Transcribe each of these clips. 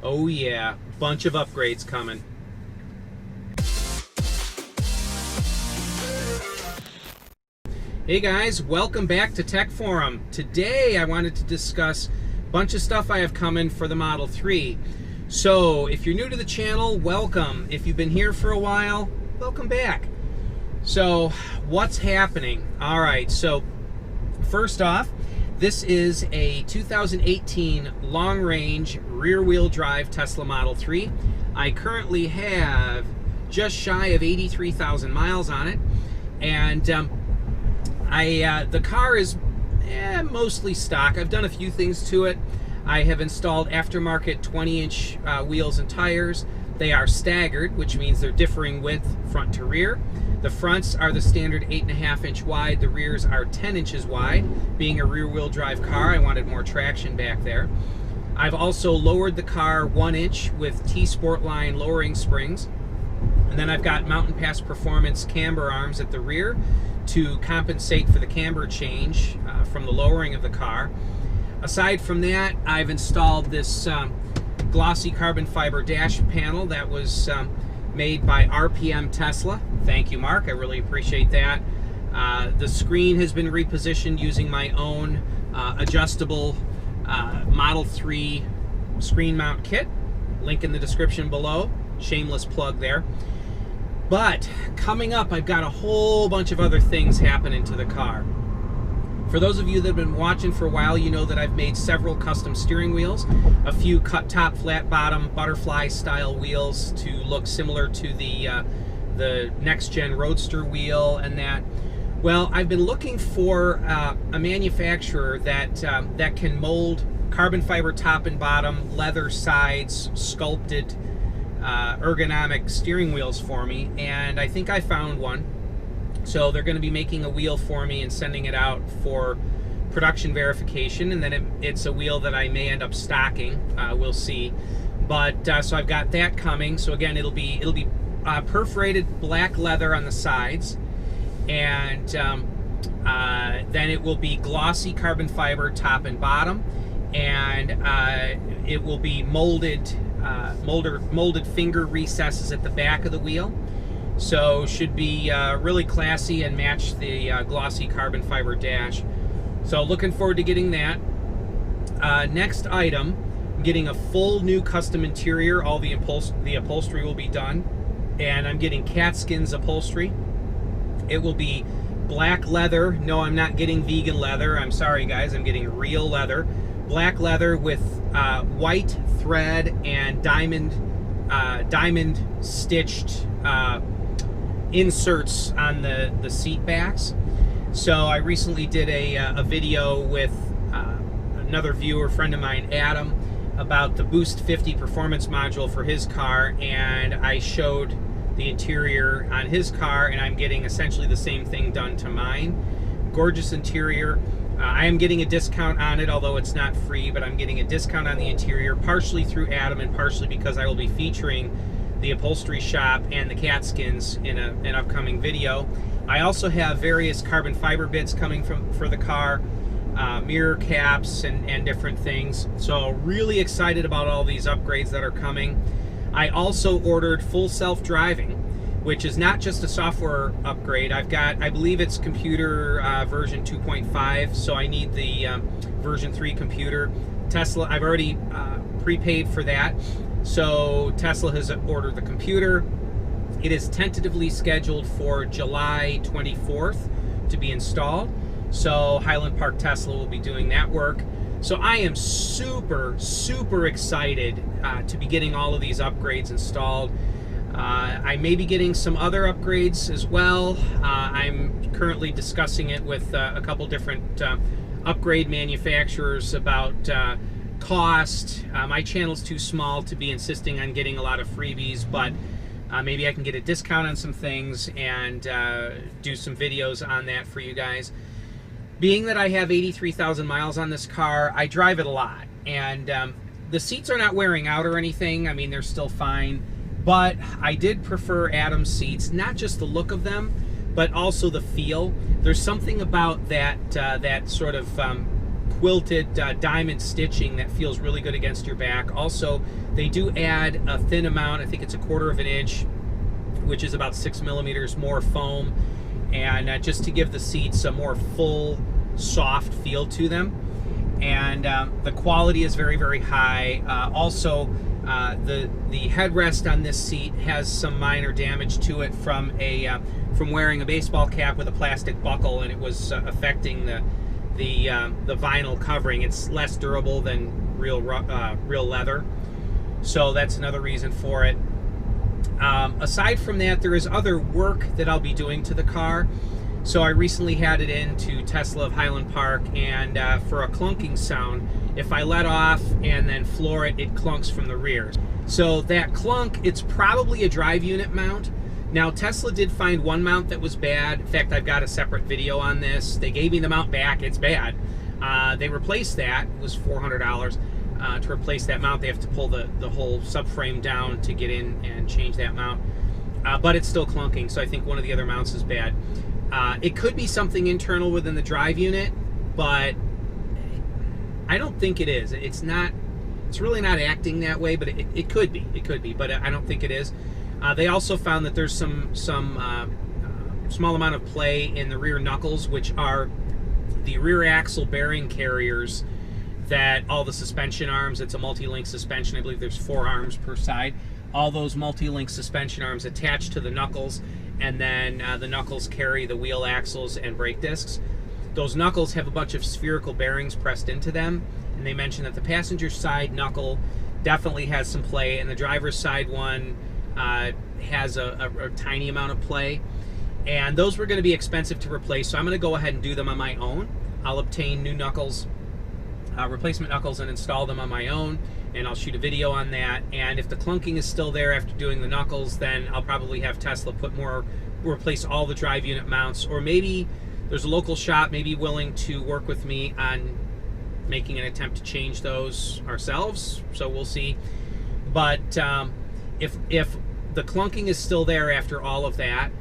Oh yeah, bunch of upgrades coming. Hey guys, welcome back to Tech Forum. Today I wanted to discuss a bunch of stuff I have coming for the Model 3. So if you're new to the channel, welcome. If you've been here for a while, welcome back. So what's happening? All right, so first off, this is a 2018 long-range rear-wheel drive Tesla Model 3. I currently have just shy of 83,000 miles on it, and the car is mostly stock. I've done a few things to it. I have installed aftermarket 20-inch wheels and tires. They are staggered, which means they're differing width front to rear. The fronts are the standard 8.5-inch wide. The rears are 10 inches wide. Being a rear-wheel drive car, I wanted more traction back there. I've also lowered the car 1 inch with T-Sportline lowering springs. And then I've got Mountain Pass Performance camber arms at the rear to compensate for the camber change from the lowering of the car. Aside from that, I've installed this glossy carbon fiber dash panel that was made by RPM Tesla. Thank you, Mark. I really appreciate that. The screen has been repositioned using my own adjustable Model 3 screen mount kit. Link in the description below. Shameless plug there. But coming up, I've got a whole bunch of other things happening to the car. For those of you that have been watching for a while, you know that I've made several custom steering wheels, a few cut top, flat bottom, butterfly style wheels to look similar to the next gen Roadster wheel and that. Well, I've been looking for a manufacturer that can mold carbon fiber top and bottom, leather sides, sculpted ergonomic steering wheels for me, and I think I found one. So they're going to be making a wheel for me and sending it out for production verification, and then it's a wheel that I may end up stocking. We'll see. But so I've got that coming. So again, it'll be perforated black leather on the sides, and then it will be glossy carbon fiber top and bottom, and it will be molded finger recesses at the back of the wheel. So should be really classy and match the glossy carbon fiber dash. So looking forward to getting that. Next item, I'm getting a full new custom interior. All the upholstery will be done, and I'm getting Catskins upholstery. It will be black leather. No, I'm not getting vegan leather. I'm sorry guys, I'm getting real leather. Black leather with white thread and diamond stitched inserts on the seat backs. So I recently did a video with another viewer friend of mine, Adam, about the Boost 50 performance module for his car, and I showed the interior on his car, and I'm getting essentially the same thing done to mine. Gorgeous interior. I am getting a discount on it, although it's not free, but I'm getting a discount on the interior, partially through Adam and partially because I will be featuring the upholstery shop and the Catskins in an upcoming video. I also have various carbon fiber bits coming for the car, mirror caps and different things. So really excited about all these upgrades that are coming. I also ordered full self-driving, which is not just a software upgrade. I've got, I believe it's computer version 2.5, so I need the version 3 computer. Tesla, I've already prepaid for that. So Tesla has ordered the computer. It is tentatively scheduled for July 24th to be installed. So Highland Park Tesla will be doing that work. So I am super excited to be getting all of these upgrades installed. I may be getting some other upgrades as well. I'm currently discussing it with a couple different upgrade manufacturers about cost. My channel's too small to be insisting on getting a lot of freebies, but maybe I can get a discount on some things and do some videos on that for you guys. Being that I have 83,000 miles on this car, I drive it a lot, and the seats are not wearing out or anything. I mean, they're still fine, but I did prefer Adam's seats, not just the look of them, but also the feel. There's something about that that sort of quilted diamond stitching that feels really good against your back. Also, they do add a thin amount, I think it's 1/4 of an inch, which is about 6 millimeters more foam, and just to give the seats a more full, soft feel to them. And the quality is very, very high. Also, the headrest on this seat has some minor damage to it from wearing a baseball cap with a plastic buckle, and it was affecting the vinyl covering. It's less durable than real leather, so that's another reason for it. Aside from that, there is other work that I'll be doing to the car. So I recently had it into Tesla of Highland Park, and for a clunking sound, if I let off and then floor it, it clunks from the rear. So that clunk, it's probably a drive unit mount. Now, Tesla did find one mount that was bad. In fact, I've got a separate video on this. They gave me the mount back. It's bad. They replaced that. It was $400 to replace that mount. They have to pull the whole subframe down to get in and change that mount. But it's still clunking, so I think one of the other mounts is bad. It could be something internal within the drive unit, but I don't think it is. It's not. It's really not acting that way, but it could be. It could be, but I don't think it is. They also found that there's some small amount of play in the rear knuckles, which are the rear axle bearing carriers that all the suspension arms, it's a multi-link suspension, I believe there's 4 arms per side. All those multi-link suspension arms attach to the knuckles, and then the knuckles carry the wheel axles and brake discs. Those knuckles have a bunch of spherical bearings pressed into them, and they mentioned that the passenger side knuckle definitely has some play, and the driver's side one has a tiny amount of play. And those were going to be expensive to replace, so I'm going to go ahead and do them on my own. I'll obtain new knuckles, replacement knuckles, and install them on my own, and I'll shoot a video on that. And if the clunking is still there after doing the knuckles, then I'll probably have Tesla replace all the drive unit mounts, or maybe there's a local shop maybe willing to work with me on making an attempt to change those ourselves, so we'll see. But if the clunking is still there after all of that,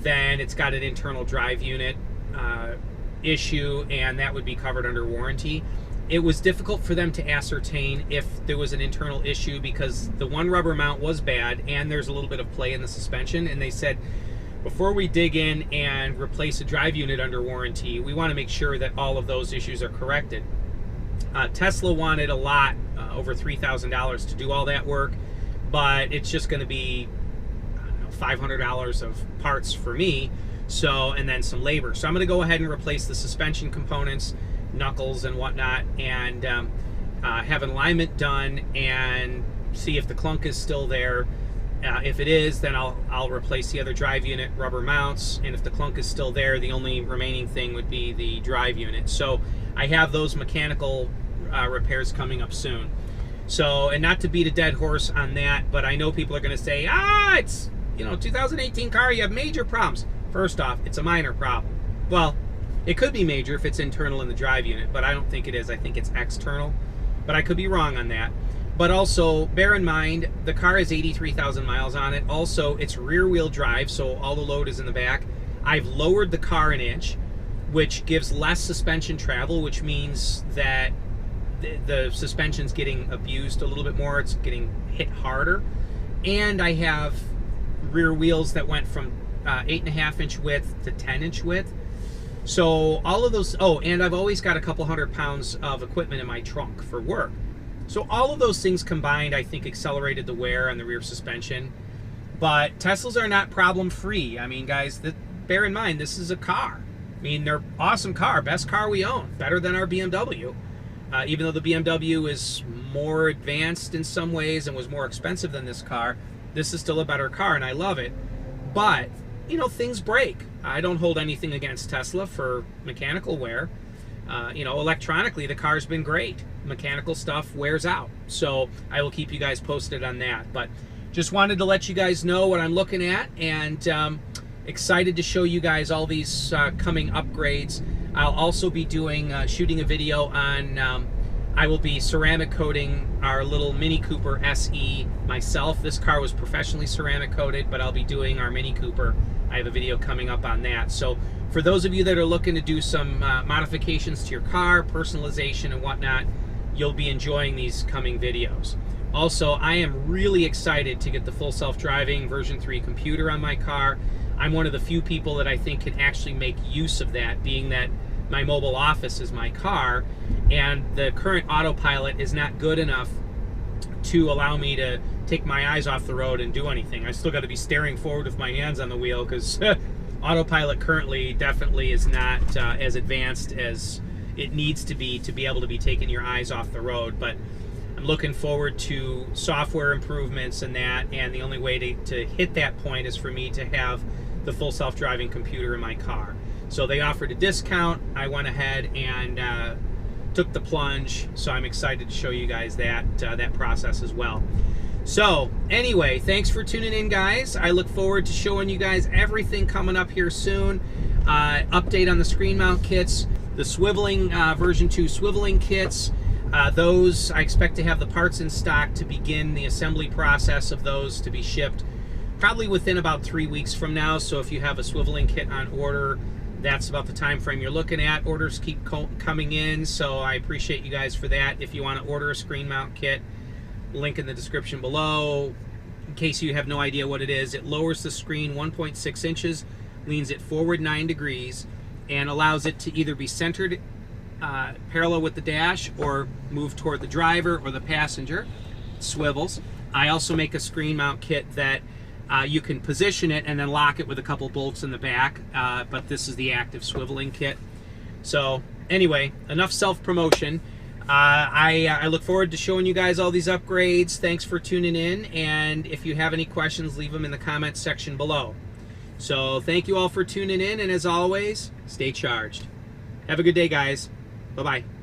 then it's got an internal drive unit issue, and that would be covered under warranty. It was difficult for them to ascertain if there was an internal issue because the one rubber mount was bad and there's a little bit of play in the suspension, and they said, before we dig in and replace a drive unit under warranty, we want to make sure that all of those issues are corrected. Tesla wanted a lot, over $3,000 to do all that work, but it's just going to be, I don't know, $500 of parts for me, so, and then some labor. So I'm going to go ahead and replace the suspension components, knuckles and whatnot, and have an alignment done and see if the clunk is still there. If it is, then I'll replace the other drive unit rubber mounts, and if the clunk is still there, the only remaining thing would be the drive unit. So I have those mechanical repairs coming up soon. So, and not to beat a dead horse on that, but I know people are going to say, it's, 2018 car, you have major problems. First off, it's a minor problem. Well, it could be major if it's internal in the drive unit, but I don't think it is. I think it's external, but I could be wrong on that. But also, bear in mind, the car has 83,000 miles on it. Also, it's rear-wheel drive, so all the load is in the back. I've lowered the car an inch, which gives less suspension travel, which means that the suspension's getting abused a little bit more. It's getting hit harder. And I have rear wheels that went from 8.5-inch width to 10-inch width. So all of those, and I've always got a couple 100 pounds of equipment in my trunk for work. So all of those things combined, I think, accelerated the wear on the rear suspension. But Teslas are not problem-free. I mean, guys, bear in mind, this is a car. I mean, they're awesome car, best car we own, better than our BMW. Even though the BMW is more advanced in some ways and was more expensive than this car, this is still a better car, and I love it. But, things break. I don't hold anything against Tesla for mechanical wear. Electronically, the car's been great. Mechanical stuff wears out. So I will keep you guys posted on that. But just wanted to let you guys know what I'm looking at, and excited to show you guys all these coming upgrades. I'll also be doing shooting a video on I will be ceramic coating our little Mini Cooper SE myself. This car was professionally ceramic coated, but I'll be doing our Mini Cooper. I have a video coming up on that. So for those of you that are looking to do some modifications to your car, personalization and whatnot, you'll be enjoying these coming videos. Also, I am really excited to get the full self-driving version 3 computer on my car. I'm one of the few people that I think can actually make use of that, being that my mobile office is my car, and the current autopilot is not good enough to allow me to take my eyes off the road and do anything. I still got to be staring forward with my hands on the wheel, because autopilot currently definitely is not as advanced as it needs to be able to be taking your eyes off the road. But I'm looking forward to software improvements and that, and the only way to hit that point is for me to have the full self-driving computer in my car. So they offered a discount. I went ahead and took the plunge, so I'm excited to show you guys that process as well. So anyway, thanks for tuning in, guys. I look forward to showing you guys everything coming up here soon. Update on the screen mount kits, the swiveling version 2 swiveling kits. Those, I expect to have the parts in stock to begin the assembly process of those to be shipped probably within about 3 weeks from now. So if you have a swiveling kit on order, that's about the time frame you're looking at. Orders keep coming in, so I appreciate you guys for that. If you want to order a screen mount kit, link in the description below. In case you have no idea what it is, it lowers the screen 1.6 inches, leans it forward 9 degrees, and allows it to either be centered parallel with the dash or move toward the driver or the passenger. It swivels. I also make a screen mount kit that you can position it and then lock it with a couple bolts in the back, but this is the active swiveling kit. So anyway, enough self-promotion. I look forward to showing you guys all these upgrades. Thanks for tuning in, and if you have any questions, leave them in the comments section below. So thank you all for tuning in, and as always, stay charged. Have a good day, guys. Bye-bye.